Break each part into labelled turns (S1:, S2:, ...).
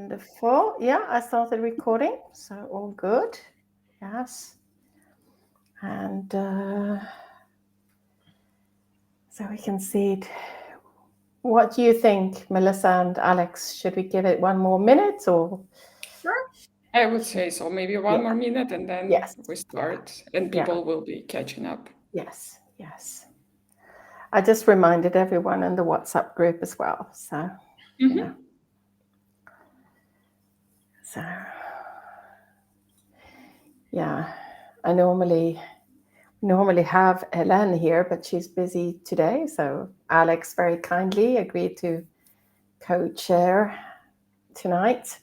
S1: Wonderful. Yeah, I started recording, so all good. Yes. And so we can see it. What do you think, Melissa and Alex? Should we give it one more minute or?
S2: Sure. I would say so. Maybe one more minute and then
S1: Yes.
S2: we start and people will be catching up.
S1: Yes. Yes. I just reminded everyone in the WhatsApp group as well. So, yeah. So, yeah, I normally have Hélène here, but she's busy today. So Alex very kindly agreed to co-chair tonight,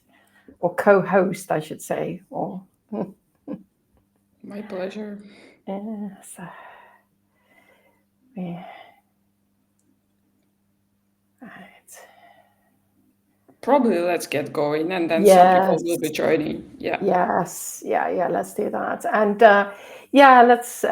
S1: or co-host, I should say. Or
S2: my pleasure.
S1: So, yeah. Right.
S2: Probably let's get going, and then some people will be joining. Yeah.
S1: Yes. Yeah. Let's do that. And let's.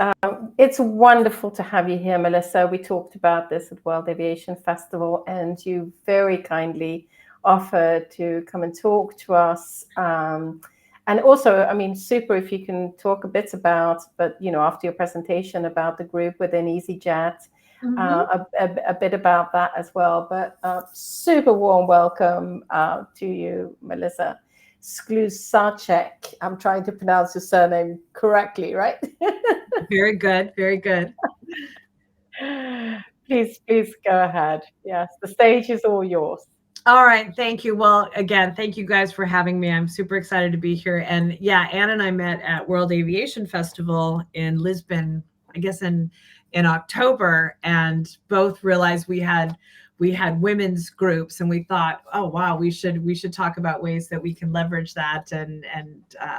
S1: It's wonderful to have you here, Melissa. We talked about this at World Aviation Festival, and you very kindly offered to come and talk to us. And also, I mean, super if you can talk a bit about, but after your presentation about the group within easyJet. A bit about that as well, but super warm welcome to you, Melissa SKLUZACEK. I'm trying to pronounce your surname correctly, right?
S3: Very good, very good.
S1: Please go ahead. Yes, the stage is all yours.
S3: All right, thank you. Well, again, thank you guys for having me. I'm super excited to be here. And yeah, Anne and I met at World Aviation Festival in Lisbon, I guess in October, and both realized we had women's groups, and we thought, oh wow, we should talk about ways that we can leverage that, and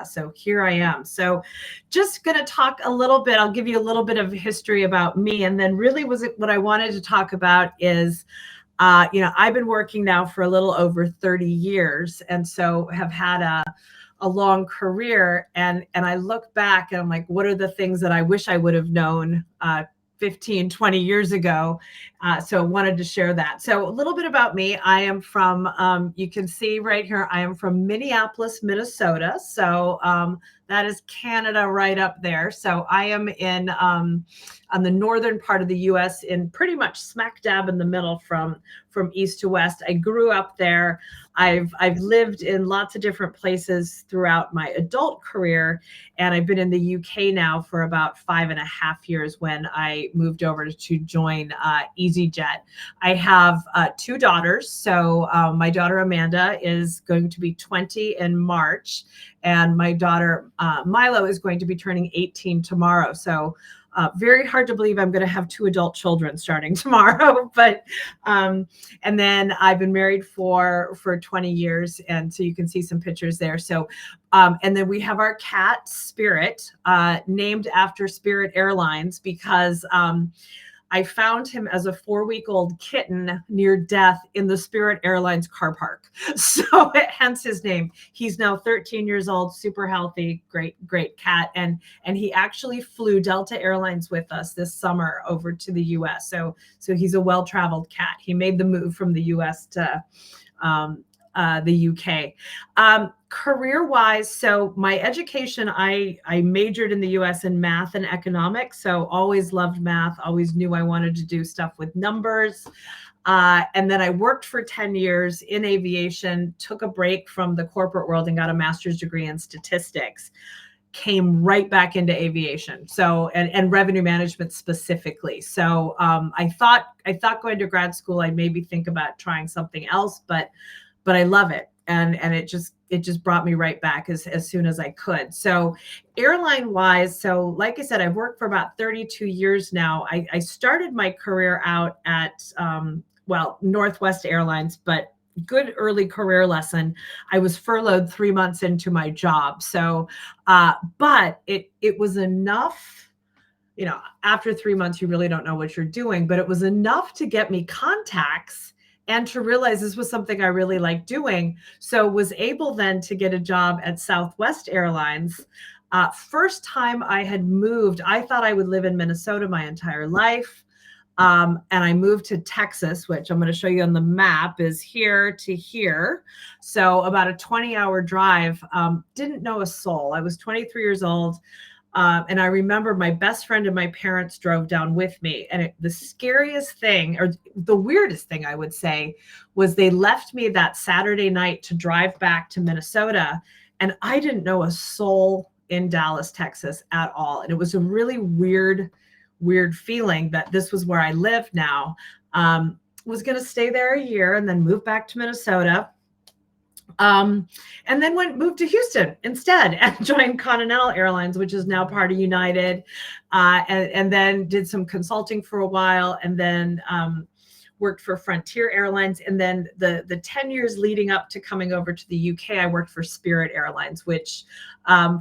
S3: so here I am. So just going to talk a little bit. I'll give you a little bit of history about me, and then really what I wanted to talk about is I've been working now for a little over 30 years, and so have had a long career, and I look back and I'm like, what are the things that I wish I would have known 15, 20 years ago? So wanted to share that. So a little bit about me. I am from, you can see right here, I am from Minneapolis, Minnesota. So that is Canada right up there. So I am in on the northern part of the US, in pretty much smack dab in the middle from east to west. I grew up there. I've lived in lots of different places throughout my adult career, and I've been in the UK now for about 5.5 years when I moved over to join easyJet. I have 2 daughters. So my daughter Amanda is going to be 20 in March, and my daughter Milo is going to be turning 18 tomorrow. So very hard to believe I'm going to have 2 adult children starting tomorrow, but and then I've been married for 20 years, and so you can see some pictures there. So and then we have our cat Spirit, named after Spirit Airlines, because I found him as a 4-week-old kitten near death in the Spirit Airlines car park. So hence his name. He's now 13 years old, super healthy, great cat. And he actually flew Delta Airlines with us this summer over to the US. So he's a well-traveled cat. He made the move from the US to the UK. Career-wise, so my education, I majored in the US in math and economics. So always loved math, always knew I wanted to do stuff with numbers. And then I worked for 10 years in aviation, took a break from the corporate world and got a master's degree in statistics. Came right back into aviation, so and revenue management specifically. So I thought going to grad school, I'd maybe think about trying something else, but I love it, and it just brought me right back as soon as I could. So airline wise, so like I said, I've worked for about 32 years now. I started my career out at Northwest Airlines, but good early career lesson. I was furloughed 3 months into my job. So, but it was enough, after 3 months, you really don't know what you're doing, but it was enough to get me contacts and to realize this was something I really liked doing. So was able then to get a job at Southwest Airlines. First time I had moved, I thought I would live in Minnesota my entire life. And I moved to Texas, which I'm going to show you on the map is here to here. So about a 20-hour drive. Didn't know a soul. I was 23 years old. And I remember my best friend and my parents drove down with me. And the scariest thing, or the weirdest thing I would say, was they left me that Saturday night to drive back to Minnesota. And I didn't know a soul in Dallas, Texas at all. And it was a really weird feeling that this was where I live now. Was going to stay there a year and then move back to Minnesota. And then moved to Houston instead and joined Continental Airlines, which is now part of United, and then did some consulting for a while, and then worked for Frontier Airlines. And then the 10 years leading up to coming over to the UK, I worked for Spirit Airlines, which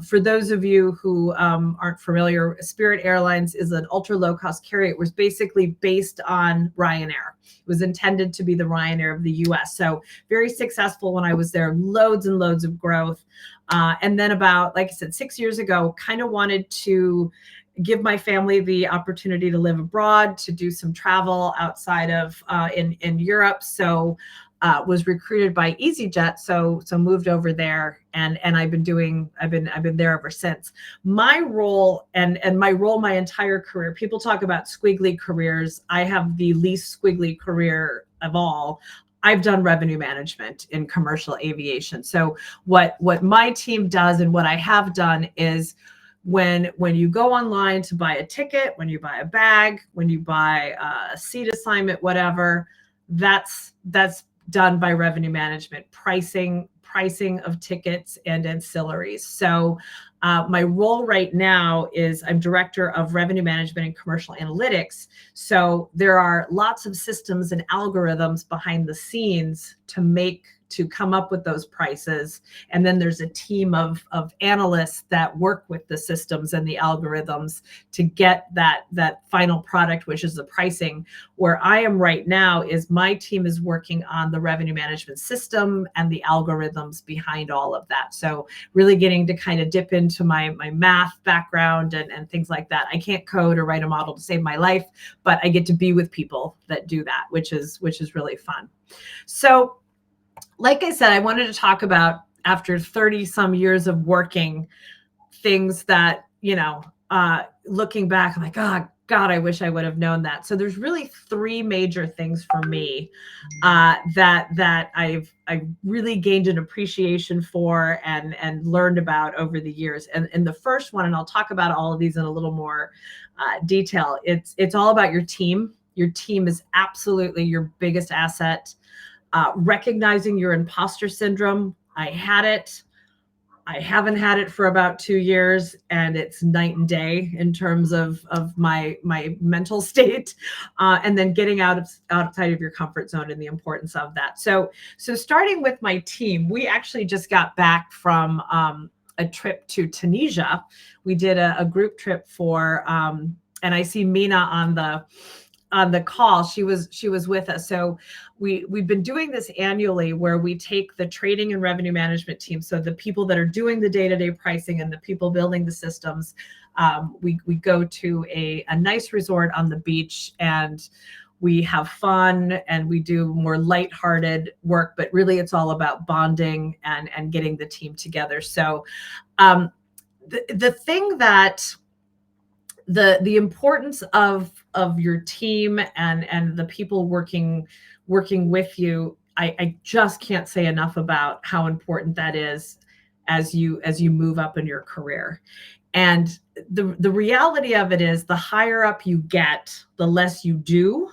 S3: for those of you who aren't familiar, Spirit Airlines is an ultra low cost carrier. It was basically based on Ryanair. It was intended to be the Ryanair of the US. So very successful when I was there, loads and loads of growth. And then about, like I said, 6 years ago, kind of wanted to give my family the opportunity to live abroad, to do some travel outside of in Europe. So was recruited by easyJet. So moved over there, and I've been there ever since. My role and my role my entire career, people talk about squiggly careers. I have the least squiggly career of all. I've done revenue management in commercial aviation. So what my team does and what I have done is, when you go online to buy a ticket, when you buy a bag, when you buy a seat assignment, whatever, that's done by revenue management, pricing of tickets and ancillaries. So my role right now is I'm director of revenue management and commercial analytics. So there are lots of systems and algorithms behind the scenes to come up with those prices. And then there's a team of analysts that work with the systems and the algorithms to get that final product, which is the pricing. Where I am right now is my team is working on the revenue management system and the algorithms behind all of that. So really getting to kind of dip into my math background and things like that. I can't code or write a model to save my life, but I get to be with people that do that, which is really fun. So like I said, I wanted to talk about, after 30 some years of working, things that, looking back, I'm like, oh God, I wish I would have known that. So there's really three major things for me that I've really gained an appreciation for and learned about over the years. And the first one, and I'll talk about all of these in a little more detail, it's all about your team. Your team is absolutely your biggest asset. Recognizing your imposter syndrome. I had it. I haven't had it for about 2 years, and it's night and day in terms of my mental state, and then getting outside of your comfort zone and the importance of that. So starting with my team, we actually just got back from a trip to Tunisia. We did a group trip for, and I see Mina on the call. She was with us. So we've been doing this annually, where we take the trading and revenue management team, so the people that are doing the day-to-day pricing and the people building the systems. We go to a nice resort on the beach, and we have fun, and we do more lighthearted work, but really it's all about bonding and getting the team together. So the thing that the importance of your team and the people working with you, I just can't say enough about how important that is as you move up in your career. And the reality of it is, the higher up you get, the less you do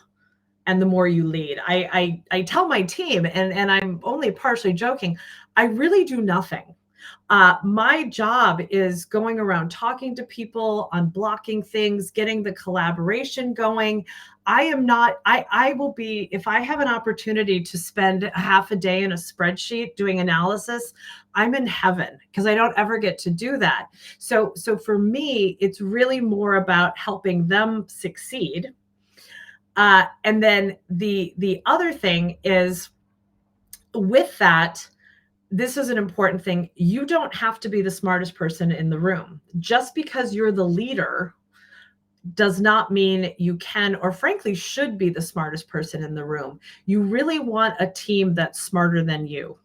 S3: and the more you lead. I tell my team, and I'm only partially joking, I really do nothing. My job is going around talking to people, unblocking things, getting the collaboration going. I will be, if I have an opportunity to spend half a day in a spreadsheet doing analysis, I'm in heaven, because I don't ever get to do that. So for me, it's really more about helping them succeed. And then the other thing is, with that, this is an important thing. You don't have to be the smartest person in the room. Just because you're the leader, does not mean you can, or frankly should be, the smartest person in the room. You really want a team that's smarter than you.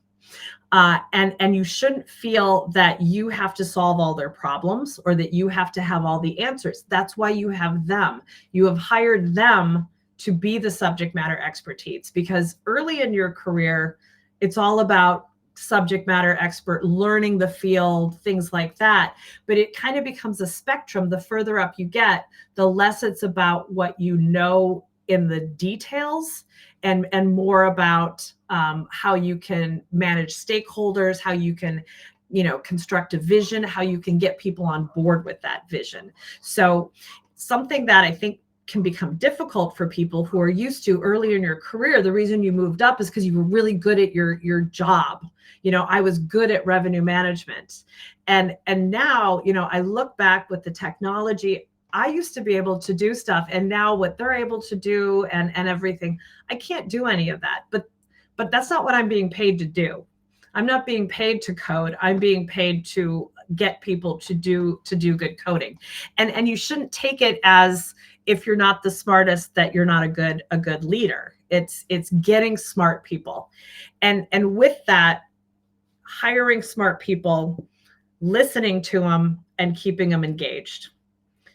S3: And you shouldn't feel that you have to solve all their problems or that you have to have all the answers. That's why you have them. You have hired them to be the subject matter expertise, because early in your career, it's all about subject matter expert, learning the field, things like that. But it kind of becomes a spectrum. The further up you get, the less it's about what you know in the details, and more about how you can manage stakeholders, how you can, construct a vision, how you can get people on board with that vision. So something that I think can become difficult for people who are used to early in your career, the reason you moved up is because you were really good at your job. I was good at revenue management. And now, I look back with the technology, I used to be able to do stuff, and now what they're able to do and everything, I can't do any of that. But that's not what I'm being paid to do. I'm not being paid to code. I'm being paid to get people to do good coding. And you shouldn't take it as, if you're not the smartest, that you're not a good leader. It's getting smart people. And with that, hiring smart people, listening to them, and keeping them engaged.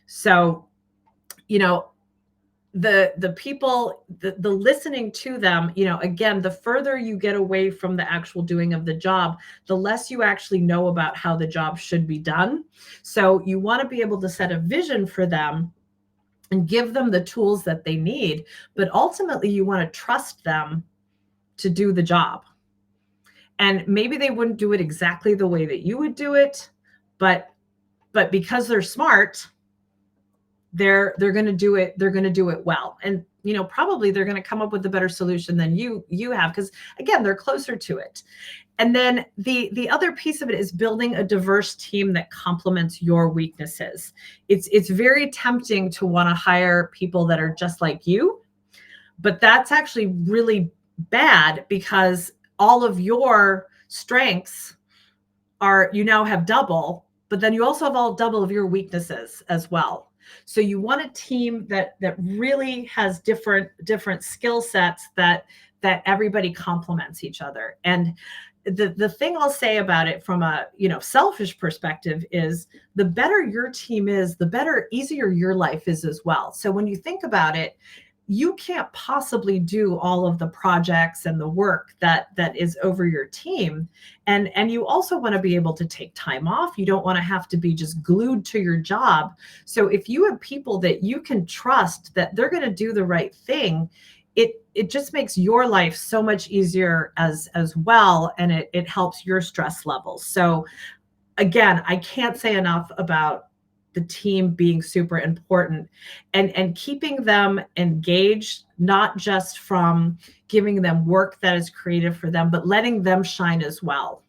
S3: So, the people, the listening to them, again, the further you get away from the actual doing of the job, the less you actually know about how the job should be done. So you want to be able to set a vision for them and give them the tools that they need. But ultimately, you want to trust them to do the job. And maybe they wouldn't do it exactly the way that you would do it, but because they're smart, they're going to do it. They're going to do it well. And, probably they're going to come up with a better solution than you have, because again, they're closer to it. And then the other piece of it is building a diverse team that complements your weaknesses. It's very tempting to want to hire people that are just like you, but that's actually really bad, because all of your strengths are, you now have double, but then you also have double of your weaknesses as well. So you want a team that really has different skill sets that everybody complements each other. And the thing I'll say about it from a selfish perspective is, the better your team is, the easier your life is as well. So when you think about it, you can't possibly do all of the projects and the work that is over your team. And you also want to be able to take time off. You don't want to have to be just glued to your job. So if you have people that you can trust that they're going to do the right thing, it just makes your life so much easier as well. And it helps your stress levels. So again, I can't say enough about the team being super important, and keeping them engaged, not just from giving them work that is creative for them, but letting them shine as well.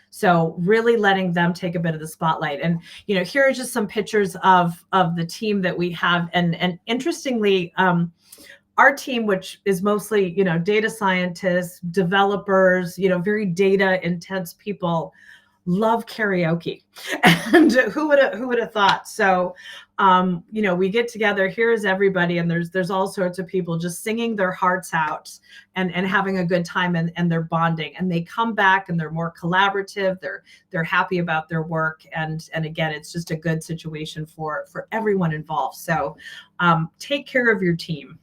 S3: So really letting them take a bit of the spotlight. And, here are just some pictures of the team that we have. And interestingly, our team, which is mostly, data scientists, developers, very data intense people, love karaoke. And who would have thought? So, we get together, here's everybody, and there's all sorts of people just singing their hearts out and having a good time, and they're bonding, and they come back and they're more collaborative. They're happy about their work. And again, it's just a good situation for everyone involved. So, take care of your team.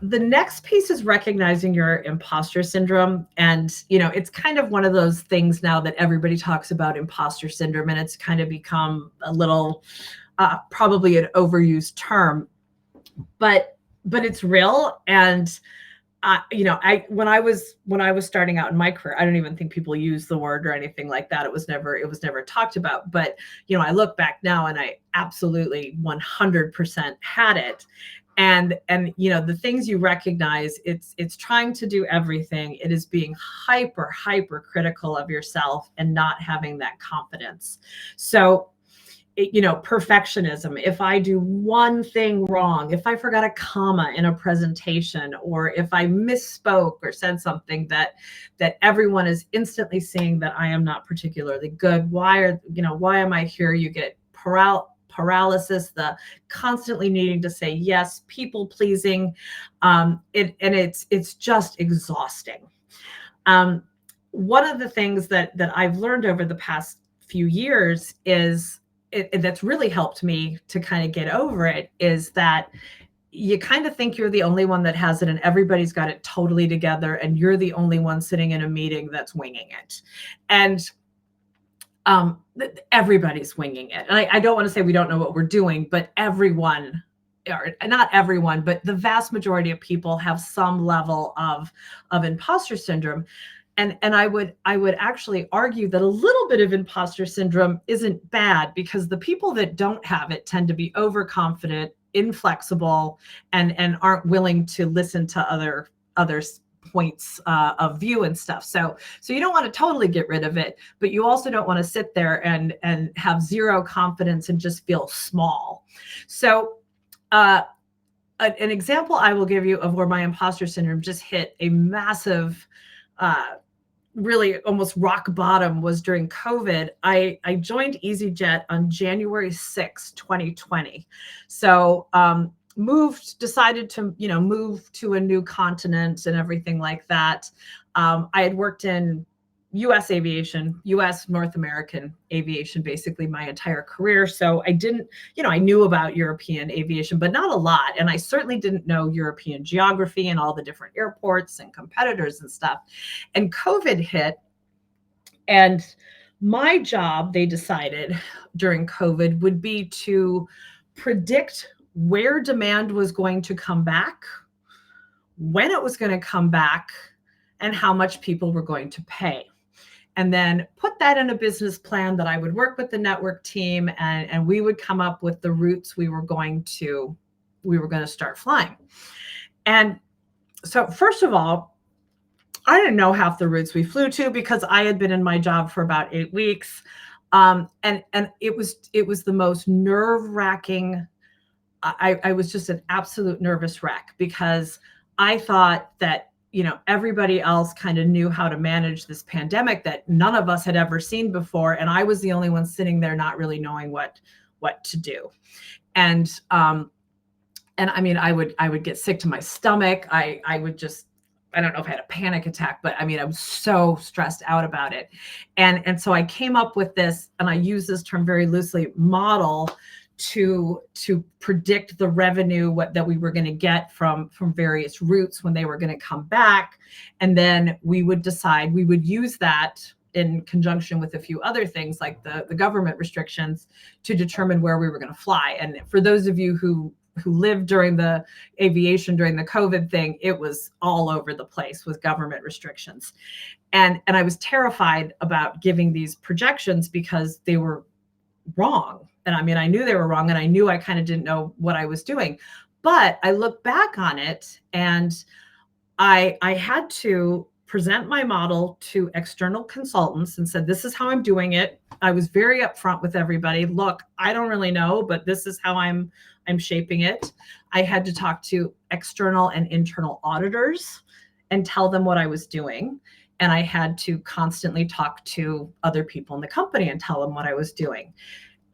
S3: The next piece is recognizing your imposter syndrome. And, it's kind of one of those things now that everybody talks about imposter syndrome, and it's kind of become a little, probably an overused term, but it's real. And, when I was starting out in my career, I don't even think people use the word or anything like that. It was never talked about. But, I look back now and I absolutely 100% had it. And the things you recognize, it's trying to do everything. It is being hyper critical of yourself and not having that confidence. So, perfectionism. If I do one thing wrong, if I forgot a comma in a presentation, or if I misspoke or said something that everyone is instantly seeing that I am not particularly good. Why am I here? You get paralysis, the constantly needing to say yes, people pleasing, it's just exhausting. One of the things that I've learned over the past few years is that's really helped me to kind of get over it, is that you kind of think you're the only one that has it and everybody's got it totally together, and you're the only one sitting in a meeting that's winging it. And everybody's winging it. And I don't want to say we don't know what we're doing, but everyone, or not everyone, but the vast majority of people have some level of imposter syndrome. And I would actually argue that a little bit of imposter syndrome isn't bad, because the people that don't have it tend to be overconfident, inflexible, and aren't willing to listen to others' points of view and stuff. So you don't want to totally get rid of it, but you also don't want to sit there and have zero confidence and just feel small. So an example I will give you of where my imposter syndrome just hit a massive, really almost rock bottom, was during COVID. I joined easyJet on January 6, 2020. So decided to, move to a new continent and everything like that. I had worked in US aviation, US North American aviation, basically my entire career. So I didn't, I knew about European aviation, but not a lot. And I certainly didn't know European geography and all the different airports and competitors and stuff. And COVID hit, and my job, they decided during COVID, would be to predict where demand was going to come back, when it was going to come back, and how much people were going to pay. And then put that in a business plan that I would work with the network team, and we would come up with the routes we were going to start flying. And so first of all, I didn't know half the routes we flew to, because I had been in my job for about 8 weeks. And it was the most nerve-wracking. I was just an absolute nervous wreck, because I thought that, everybody else kind of knew how to manage this pandemic that none of us had ever seen before. And I was the only one sitting there not really knowing what to do. And I mean, I would get sick to my stomach. I don't know if I had a panic attack, but I mean, I was so stressed out about it. And so I came up with this, and I use this term very loosely, model to predict the revenue that we were going to get from various routes when they were going to come back. And then we would decide, we would use that in conjunction with a few other things like the government restrictions to determine where we were going to fly. And for those of you who lived during the aviation, during the COVID thing, it was all over the place with government restrictions. And I was terrified about giving these projections because they were wrong. And I mean, I knew they were wrong, and I knew I kind of didn't know what I was doing. But I look back on it, and I had to present my model to external consultants and said, this is how I'm doing it. I was very upfront with everybody. Look, I don't really know, but this is how I'm shaping it. I had to talk to external and internal auditors and tell them what I was doing. And I had to constantly talk to other people in the company and tell them what I was doing.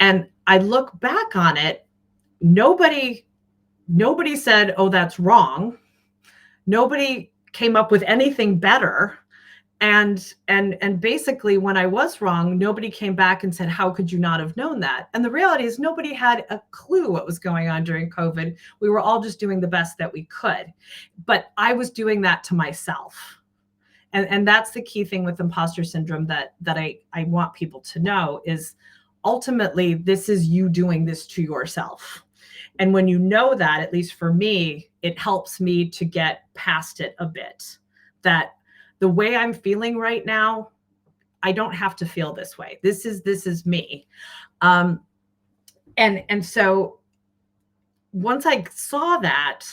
S3: And I look back on it, nobody said, oh, that's wrong. Nobody came up with anything better. And basically, when I was wrong, nobody came back and said, how could you not have known that? And the reality is nobody had a clue what was going on during COVID. We were all just doing the best that we could. But I was doing that to myself. And that's the key thing with imposter syndrome that I want people to know is ultimately, this is you doing this to yourself. And when you know that, at least for me, it helps me to get past it a bit. That the way I'm feeling right now, I don't have to feel this way. This is me. And so once I saw that,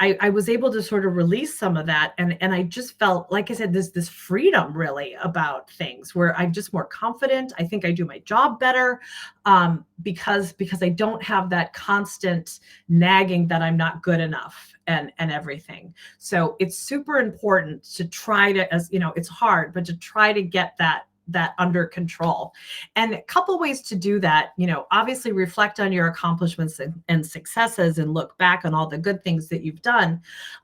S3: I was able to sort of release some of that. And I just felt, like I said, this freedom really about things where I'm just more confident. I think I do my job better because I don't have that constant nagging that I'm not good enough and everything. So it's super important to try to, as you know, it's hard, but to try to get that under control. And a couple ways to do that, obviously reflect on your accomplishments and successes and look back on all the good things that you've done.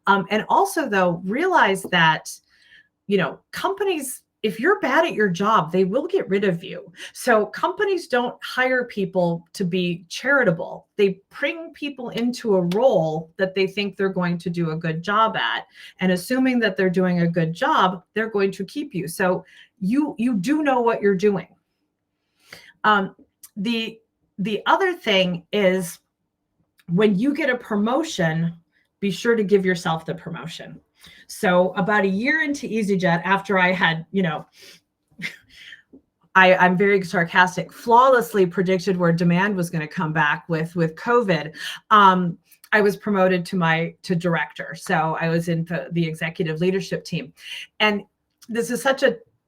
S3: And also, though, realize that, companies, if you're bad at your job, they will get rid of you. So companies don't hire people to be charitable. They bring people into a role that they think they're going to do a good job at. And assuming that they're doing a good job, they're going to keep you. So you do know what you're doing. The other thing is, when you get a promotion, be sure to give yourself the promotion. So about a year into easyJet, after I had, I'm very sarcastic, flawlessly predicted where demand was going to come back with COVID. I was promoted to director. So I was in the executive leadership team. And this is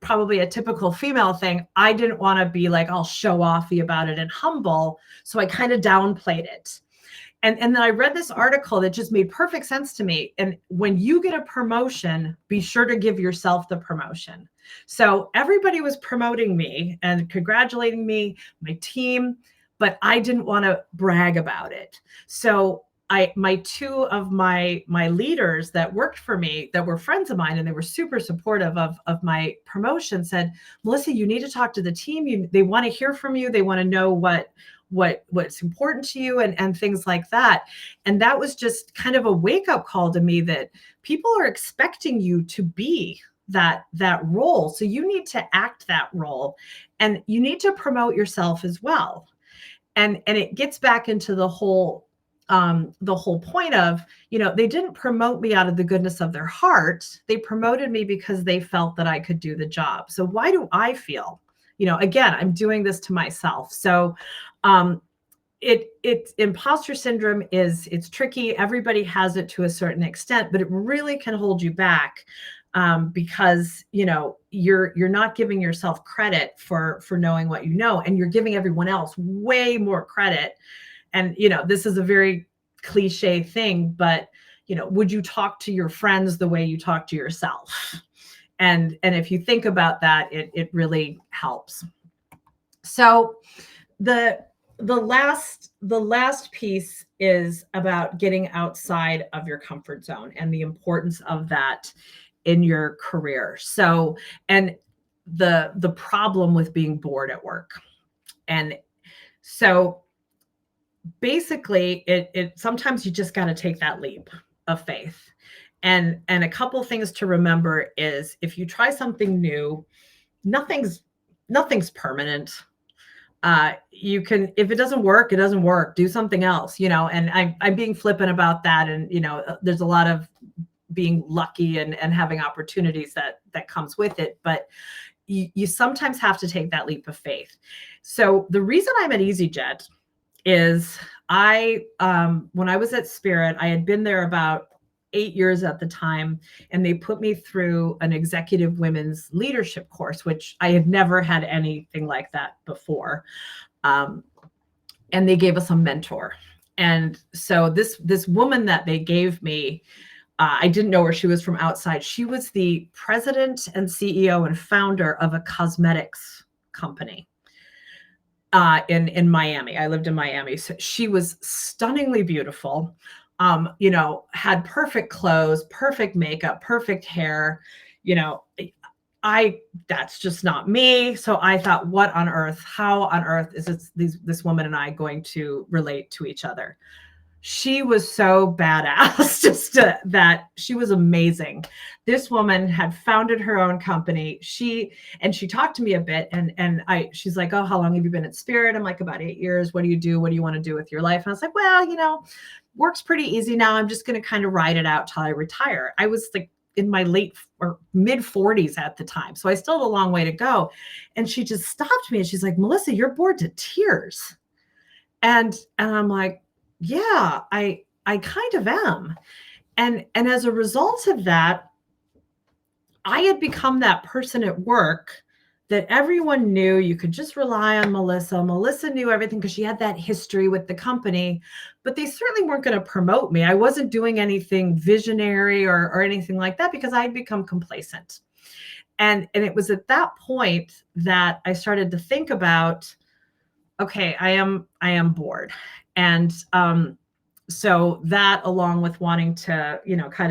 S3: probably a typical female thing. I didn't want to be like all show-offy about it and humble. So I kind of downplayed it. And then I read this article that just made perfect sense to me. And when you get a promotion, be sure to give yourself the promotion. So everybody was promoting me and congratulating me, my team, but I didn't want to brag about it. So two of my leaders that worked for me, that were friends of mine, and they were super supportive of my promotion, said, Melissa, you need to talk to the team. They want to hear from you. They want to know what's important to you and things like that. And that was just kind of a wake-up call to me that people are expecting you to be that role. So you need to act that role, and you need to promote yourself as well. And it gets back into the whole point of, they didn't promote me out of the goodness of their heart. They promoted me because they felt that I could do the job. So why do I feel, again, I'm doing this to myself. So it's imposter syndrome it's tricky. Everybody has it to a certain extent, but it really can hold you back because, you're not giving yourself credit for knowing what you know, and you're giving everyone else way more credit. And, this is a very cliche thing, but, would you talk to your friends the way you talk to yourself? And if you think about that, it really helps. So the last piece is about getting outside of your comfort zone and the importance of that in your career. So, and the problem with being bored at work. And so basically it sometimes you just got to take that leap of faith. And a couple things to remember is, if you try something new, nothing's permanent. You can, if it doesn't work, it doesn't work. Do something else, and I'm being flippant about that. And, there's a lot of being lucky and having opportunities that comes with it. But you sometimes have to take that leap of faith. So the reason I'm at easyJet is when I was at Spirit, I had been there about 8 years at the time, and they put me through an executive women's leadership course, which I had never had anything like that before. And they gave us a mentor. And so this woman that they gave me, I didn't know her. She was from outside. She was the president and CEO and founder of a cosmetics company in Miami. I lived in Miami. So she was stunningly beautiful. Had perfect clothes, perfect makeup, perfect hair. That's just not me. So I thought, how on earth is this woman and I going to relate to each other? She was so badass, that she was amazing. This woman had founded her own company. She talked to me a bit, and she's like, oh, how long have you been at Spirit? I'm like, about 8 years. What do you do? What do you want to do with your life? And I was like, well, work's pretty easy now. I'm just going to kind of ride it out till I retire. I was like in my late or mid 40s at the time. So I still have a long way to go. And she just stopped me and she's like, Melissa, you're bored to tears. And I'm like, yeah, I kind of am. And as a result of that, I had become that person at work that everyone knew you could just rely on Melissa. Melissa knew everything because she had that history with the company, but they certainly weren't going to promote me. I wasn't doing anything visionary or anything like that because I had become complacent. And it was at that point that I started to think about, okay, I am bored. And so that, along with wanting to,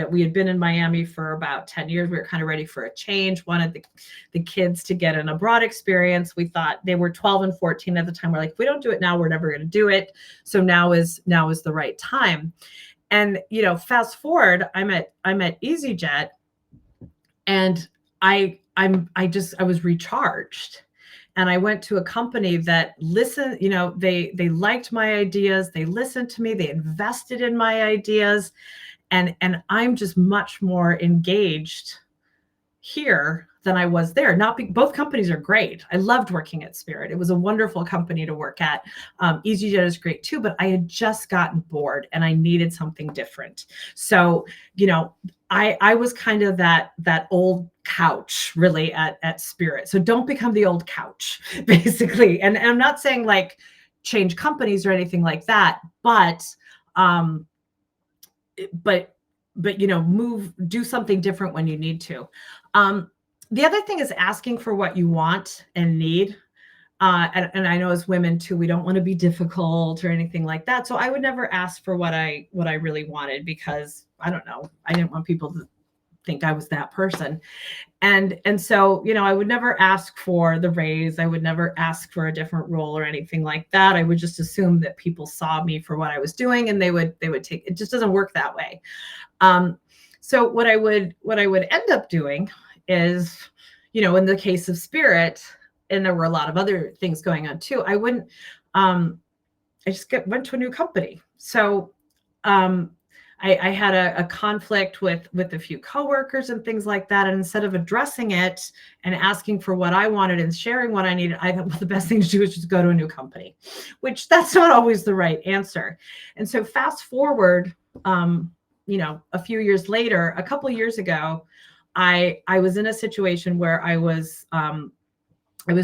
S3: we had been in Miami for about 10 years. We were kind of ready for a change, wanted the kids to get an abroad experience. We thought, they were 12 and 14 at the time. We're like, if we don't do it now, we're never going to do it. So now is the right time. And, fast forward, I'm at easyJet, and I was recharged. And I went to a company that listened, they liked my ideas. They listened to me. They invested in my ideas. And I'm just much more engaged here than I was there. Both companies are great. I loved working at Spirit. It was a wonderful company to work at. easyJet is great too, but I had just gotten bored and I needed something different. So, I was kind of that old couch really at Spirit. So don't become the old couch, basically. And I'm not saying like change companies or anything like that, but do something different when you need to. The other thing is asking for what you want and need. And I know as women too, we don't want to be difficult or anything like that. So I would never ask for what I really wanted, because I don't know, I didn't want people to think I was that person. And so, I would never ask for the raise. I would never ask for a different role or anything like that. I would just assume that people saw me for what I was doing and they would take it. Just doesn't work that way. So what I would end up doing is, in the case of Spirit, and there were a lot of other things going on too, I just went to a new company. So I had a conflict with a few coworkers and things like that. And instead of addressing it and asking for what I wanted and sharing what I needed, I thought, well, the best thing to do is just go to a new company, which that's not always the right answer. And so fast forward, a few years later, a couple of years ago, I was in a situation where I was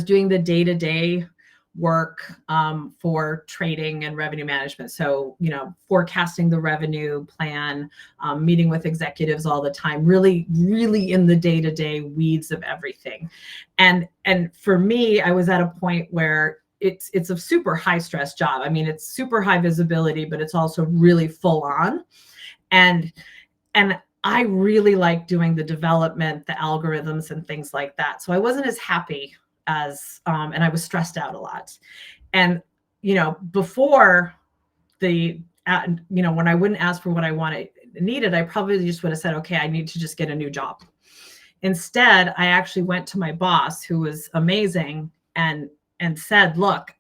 S3: doing the day-to-day work for trading and revenue management. So, forecasting the revenue plan, meeting with executives all the time, really, really in the day-to-day weeds of everything. And for me, I was at a point where it's a super high stress job. I mean, it's super high visibility, but it's also really full on. And I really like doing the development, the algorithms and things like that. So I wasn't as happy as, and I was stressed out a lot. And, before when I wouldn't ask for what I needed, I probably just would have said, okay, I need to just get a new job. Instead, I actually went to my boss, who was amazing, and said, look,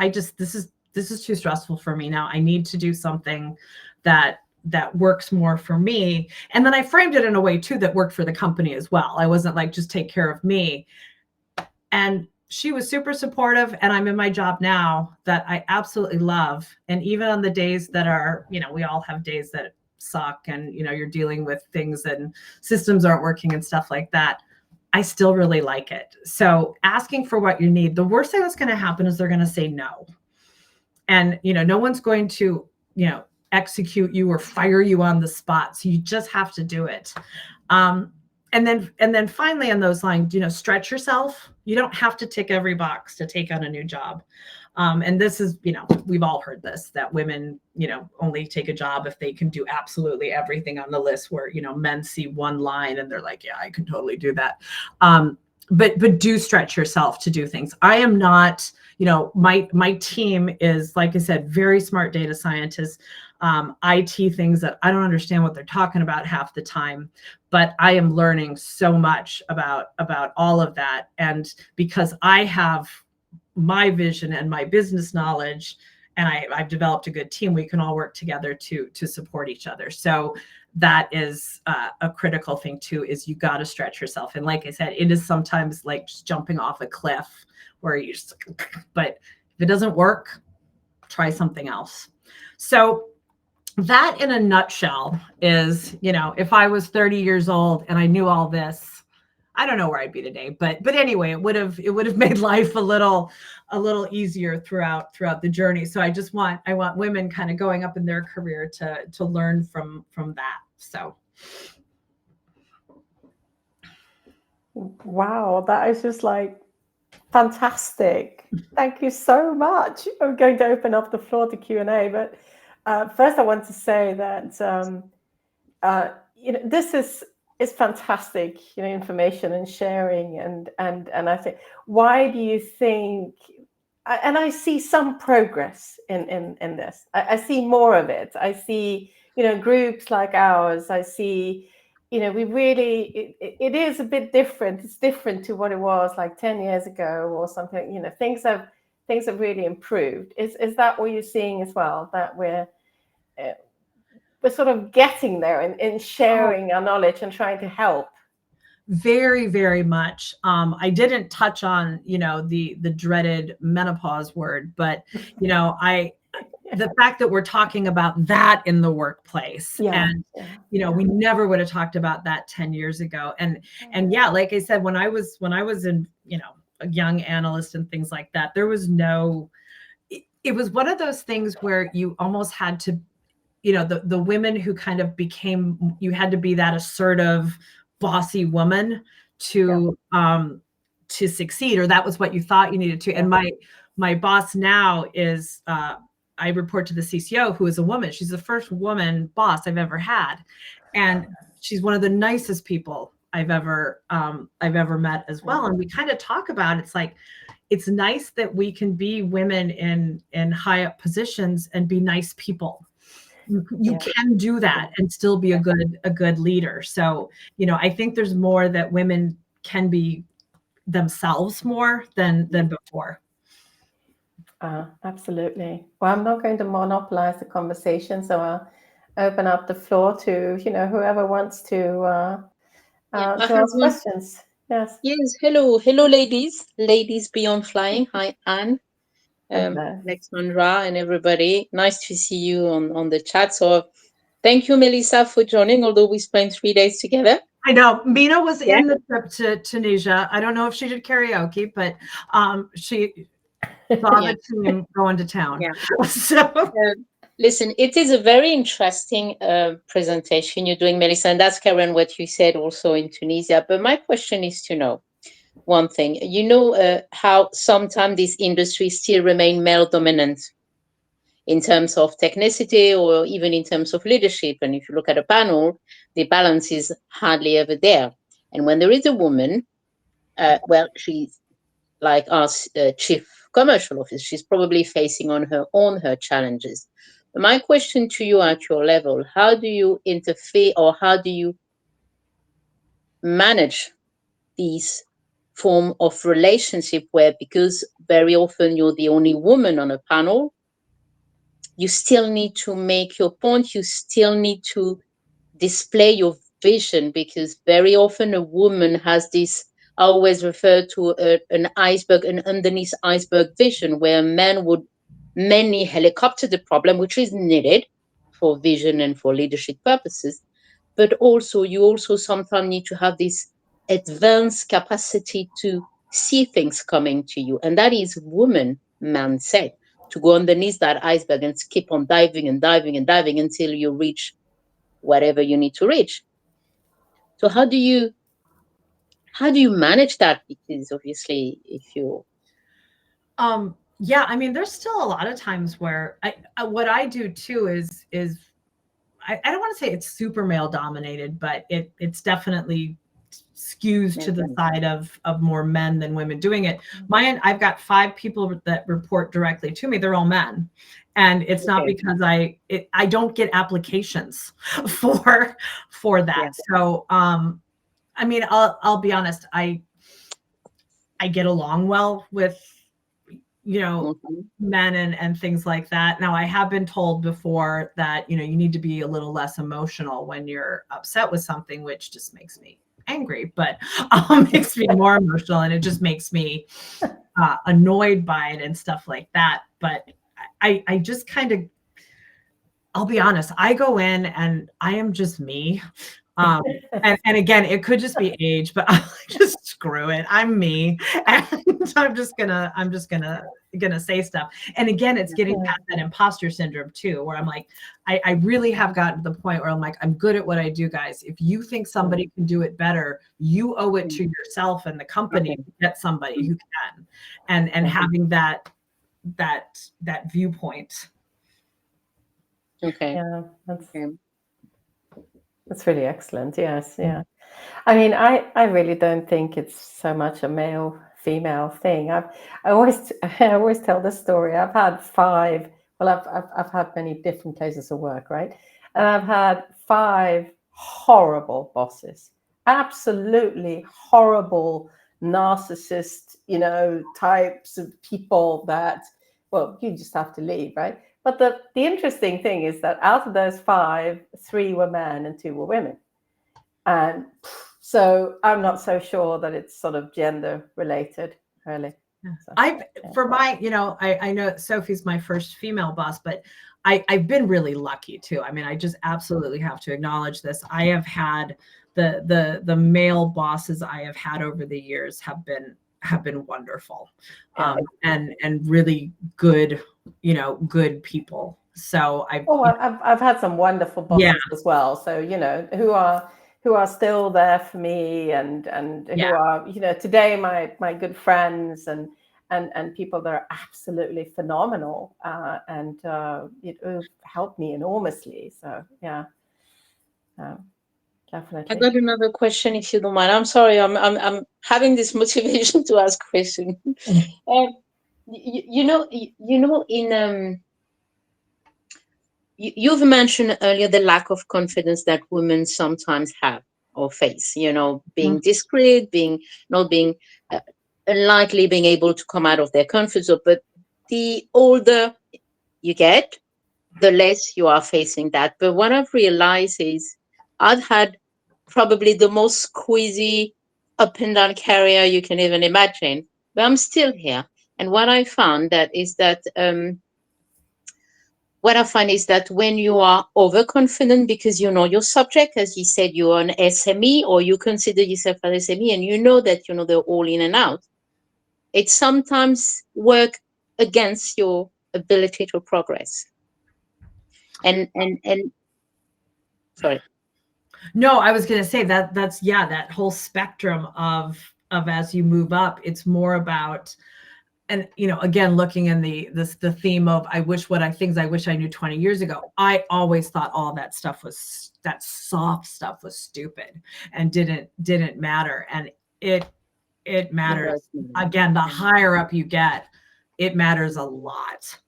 S3: this is too stressful for me now. I need to do something that works more for me. And then I framed it in a way too that worked for the company as well. I wasn't like, just take care of me. And she was super supportive, and I'm in my job now that I absolutely love. And even on the days that are, we all have days that suck, and, you're dealing with things and systems aren't working and stuff like that, I still really like it. So asking for what you need, the worst thing that's going to happen is they're going to say no. And, no one's going to, execute you or fire you on the spot. So you just have to do it. And then finally, on those lines, stretch yourself. You don't have to tick every box to take on a new job. And this is, we've all heard this, that women, only take a job if they can do absolutely everything on the list, where, men see one line and they're like, yeah, I can totally do that. But do stretch yourself to do things. I am not, my team is, like I said, very smart data scientists, IT things that I don't understand what they're talking about half the time, but I am learning so much about all of that. And because I have my vision and my business knowledge, and I've developed a good team, we can all work together to support each other. So that is a critical thing too, is you got to stretch yourself. And like I said, it is sometimes like just jumping off a cliff where you just, but if it doesn't work, try something else. So that in a nutshell is, if I was 30 years old and I knew all this, I don't know where I'd be today, but anyway, it would have made life a little easier throughout the journey. So I want women kind of going up in their career to learn from that. So
S1: Wow, that is just like fantastic. Thank you so much. I'm going to open up the floor to Q&A, but first I want to say that this is fantastic, information and sharing, and I think, why do you think? And I see some progress in this. I see more of it. I see, groups like ours. I see, we really, it is a bit different. It's different to what it was like 10 years ago or something. Things have really improved. Is that what you're seeing as well? That we're sort of getting there in sharing our knowledge and trying to help.
S3: Very, very much. I didn't touch on, the dreaded menopause word, but, the fact that we're talking about that in the workplace, and, we never would have talked about that 10 years ago. And yeah, like I said, when I was in, a young analyst and things like that, there was it was one of those things where you almost had to, the women who kind of became, you had to be that assertive, bossy woman to succeed, or that was what you thought you needed to. And my boss now is, I report to the CCO, who is a woman. She's the first woman boss I've ever had, and she's one of the nicest people I've ever met as well. And we kind of talk about, it's like, it's nice that we can be women in high up positions and be nice people. You can do that and still be a good leader. So, I think there's more that women can be themselves more than before.
S1: Absolutely. Well, I'm not going to monopolize the conversation, so I'll open up the floor to, whoever wants to ask questions. Yes.
S4: Yes. Hello, ladies beyond flying. Hi, Anne. Alexandra and everybody. Nice to see you on the chat. So thank you, Melissa, for joining, although we spent 3 days together.
S3: I know. Mina was in the trip to Tunisia. I don't know if she did karaoke, but she saw the team going to town.
S4: Yeah.
S3: So
S4: listen, it is a very interesting presentation you're doing, Melissa, and that's, Karen, what you said also in Tunisia. But my question is to know one thing. How sometimes this industry still remain male dominant in terms of technicity or even in terms of leadership. And if you look at a panel, the balance is hardly ever there. And when there is a woman, she's like our chief commercial officer, she's probably facing on her own her challenges. But my question to you at your level, how do you interfere, or how do you manage these form of relationship where, because very often you're the only woman on a panel, you still need to make your point, you still need to display your vision, because very often a woman has this, I always refer to an iceberg, an underneath iceberg vision, where men would mainly helicopter the problem, which is needed for vision and for leadership purposes. But also, you also sometimes need to have this advanced capacity to see things coming to you. And that is woman mindset, to go underneath that iceberg and keep on diving and diving and diving until you reach whatever you need to reach. So how do you manage that? Because obviously, if you
S3: yeah, I mean, there's still a lot of times where what I do too is I don't want to say it's super male dominated, but it's definitely skews to the side of more men than women doing it. I've got 5 people that report directly to me. They're all men. And it's not because I don't get applications for that. Yeah. So, I mean, I'll be honest. I get along well with, men and things like that. Now, I have been told before that, you need to be a little less emotional when you're upset with something, which just makes me angry, but makes me more emotional, and it just makes me annoyed by it and stuff like that. But I just kind of, I'll be honest, I go in and I am just me. And again, it could just be age, but I just screw it. I'm me, and I'm just gonna gonna say stuff. And again, it's getting past that imposter syndrome too, where I'm like, I really have gotten to the point where I'm like, I'm good at what I do, guys. If you think somebody can do it better, you owe it to yourself and the company to get somebody who can. And having that viewpoint.
S4: Okay.
S1: Yeah, that's really excellent. Yes, yeah. I mean, I really don't think it's so much a male female thing. I always tell this story. I've had five. Well, I've had many different places of work, right? And I've had 5 horrible bosses, absolutely horrible narcissist, types of people that, well, you just have to leave, right? But the interesting thing is that out of those 5, 3 were men and 2 were women. And so I'm not so sure that it's sort of gender related, really. So,
S3: for my, I know Sophie's my first female boss, but I've been really lucky too. I mean, I just absolutely have to acknowledge this. I have had the male bosses I have had over the years have been wonderful, and really good, good people. So
S1: I've had some wonderful bosses as well. So who are still there for me and who are today my good friends and people that are absolutely phenomenal and who've helped me enormously. So definitely.
S4: I got another question, if you don't mind. I'm sorry, I'm having this motivation to ask questions. You've mentioned earlier the lack of confidence that women sometimes have or face. Being discreet, not being unlikely, being able to come out of their comfort zone. But the older you get, the less you are facing that. But what I've realized is I've had probably the most squeezy up and down career you can even imagine, but I'm still here. And what I found is that when you are overconfident because you know your subject, as you said, you're an SME or you consider yourself an SME and you know that they're all in and out, it sometimes work against your ability to progress. And sorry.
S3: No, I was going to say that's that whole spectrum of as you move up, it's more about, and again, looking in the theme of things I wish I knew 20 years ago. I always thought all that soft stuff was stupid and didn't matter, and it matters. Again, the higher up you get, it matters a lot.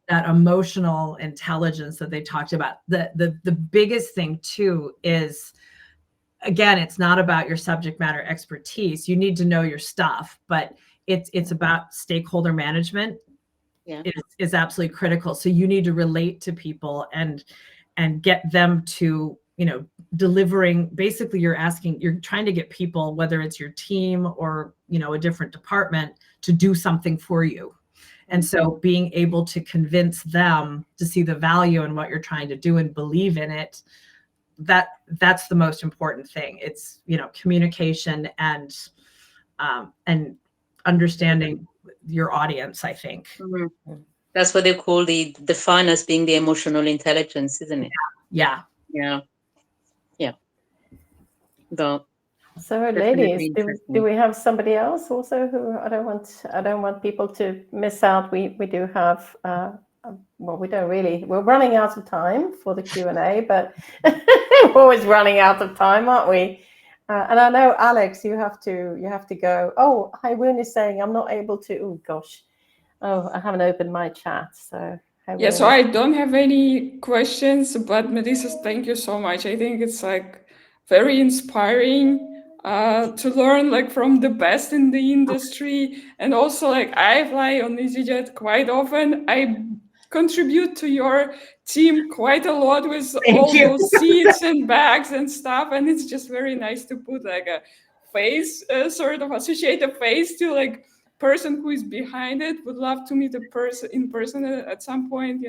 S3: That emotional intelligence that they talked about. The biggest thing too is, again, it's not about your subject matter expertise. You need to know your stuff, but it's about stakeholder management. Is absolutely critical. So you need to relate to people and get them to delivering. Basically, you're trying to get people, whether it's your team or a different department, to do something for you. And so being able to convince them to see the value in what you're trying to do and believe in it, that's the most important thing. It's communication and understanding your audience, I think.
S4: That's what they call define as being the emotional intelligence, isn't it?
S3: Yeah.
S1: So, ladies, do we have somebody else also who I don't want people to miss out? We do have we're running out of time for the Q&A, but we're always running out of time, aren't we? And I know, Alex, you have to go. Oh, Haywun is saying I'm not able to. Oh gosh, I haven't opened my chat. So
S2: so I don't have any questions, but Melissa, thank you so much. I think it's very inspiring to learn from the best in the industry, and also I fly on easyJet quite often. I contribute to your team quite a lot with all those seats and bags and stuff, and it's just very nice to put a face, sort of associate a face to person who is behind it. Would love to meet a person in person at some point,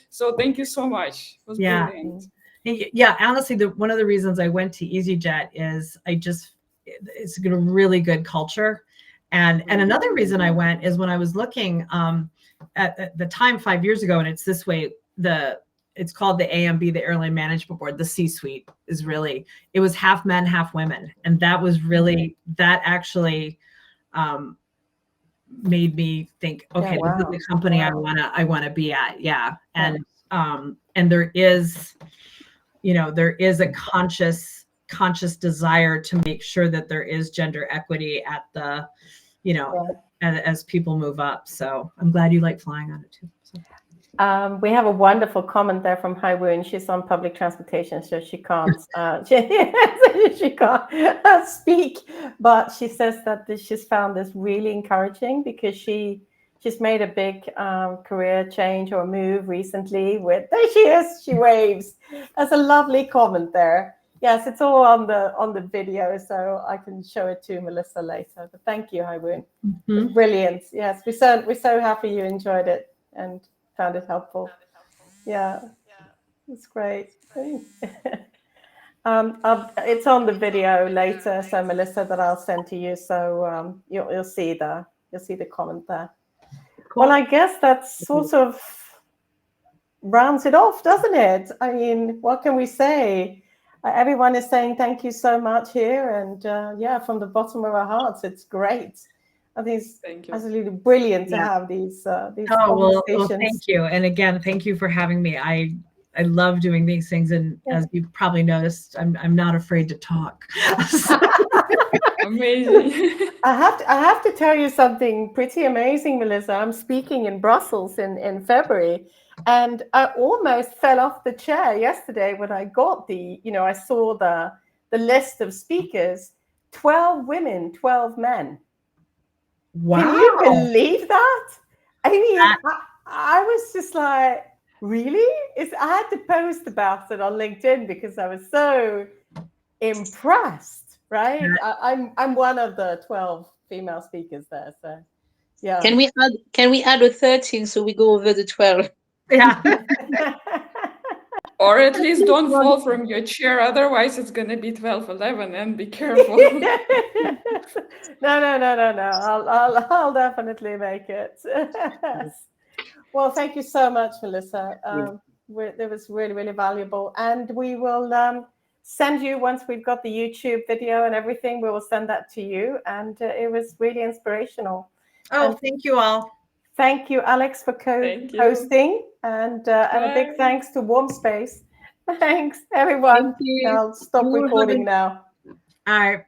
S2: so thank you so much. It was brilliant.
S3: Yeah, honestly, one of the reasons I went to easyJet is it's a really good culture, And another reason I went is when I was looking at the time 5 years ago, and it's this way, it's called the AMB, the Airline Management Board. The C-suite is really, it was half men, half women. And that was really, that actually made me think, okay, this is the company I wanna be at. Yeah. And there is, there is a conscious desire to make sure that there is gender equity at the, as people move up. So I'm glad you like flying on it too. So.
S1: We have a wonderful comment there from Haiwoon. She's on public transportation, so she can't she can't speak. But she says that she's found this really encouraging because she's made a big career change or move recently. There she is. She waves. That's a lovely comment there. Yes, it's all on the video, so I can show it to Melissa later. But thank you, Haiwoon. It's brilliant. Yes, we're so happy you enjoyed it and found it helpful. Yeah, it's great. It's on the video later, so Melissa, that I'll send to you. So you'll see the comment there. Cool. Well, I guess that sort of rounds it off, doesn't it? I mean, what can we say? Everyone is saying thank you so much here, and yeah, from the bottom of our hearts, it's great. I think it's absolutely brilliant to have these conversations.
S3: Well, thank you. And again, thank you for having me. I love doing these things. And as you probably noticed, I'm not afraid to talk.
S2: Amazing.
S1: I have to tell you something pretty amazing, Melissa. I'm speaking in Brussels in February, and I almost fell off the chair yesterday when I got I saw the list of speakers, 12 women, 12 men.
S3: Wow.
S1: Can you believe that? I mean, I was just like, really? I had to post about it on LinkedIn because I was so impressed, right? I'm one of the 12 female speakers there. So yeah.
S4: Can we add a 13 so we go over the 12?
S3: Yeah.
S2: Or at least don't fall from your chair, otherwise it's going to be 12-11, and be careful.
S1: No. I'll definitely make it. Well, thank you so much, Melissa. It was really, really valuable. And we will send you, once we've got the YouTube video and everything, we will send that to you. And it was really inspirational.
S3: Oh, thank you all.
S1: Thank you, Alex, for hosting, and a big thanks to Warm Space. Thanks, everyone.
S3: Thank you.
S1: I'll stop recording now.
S3: All right.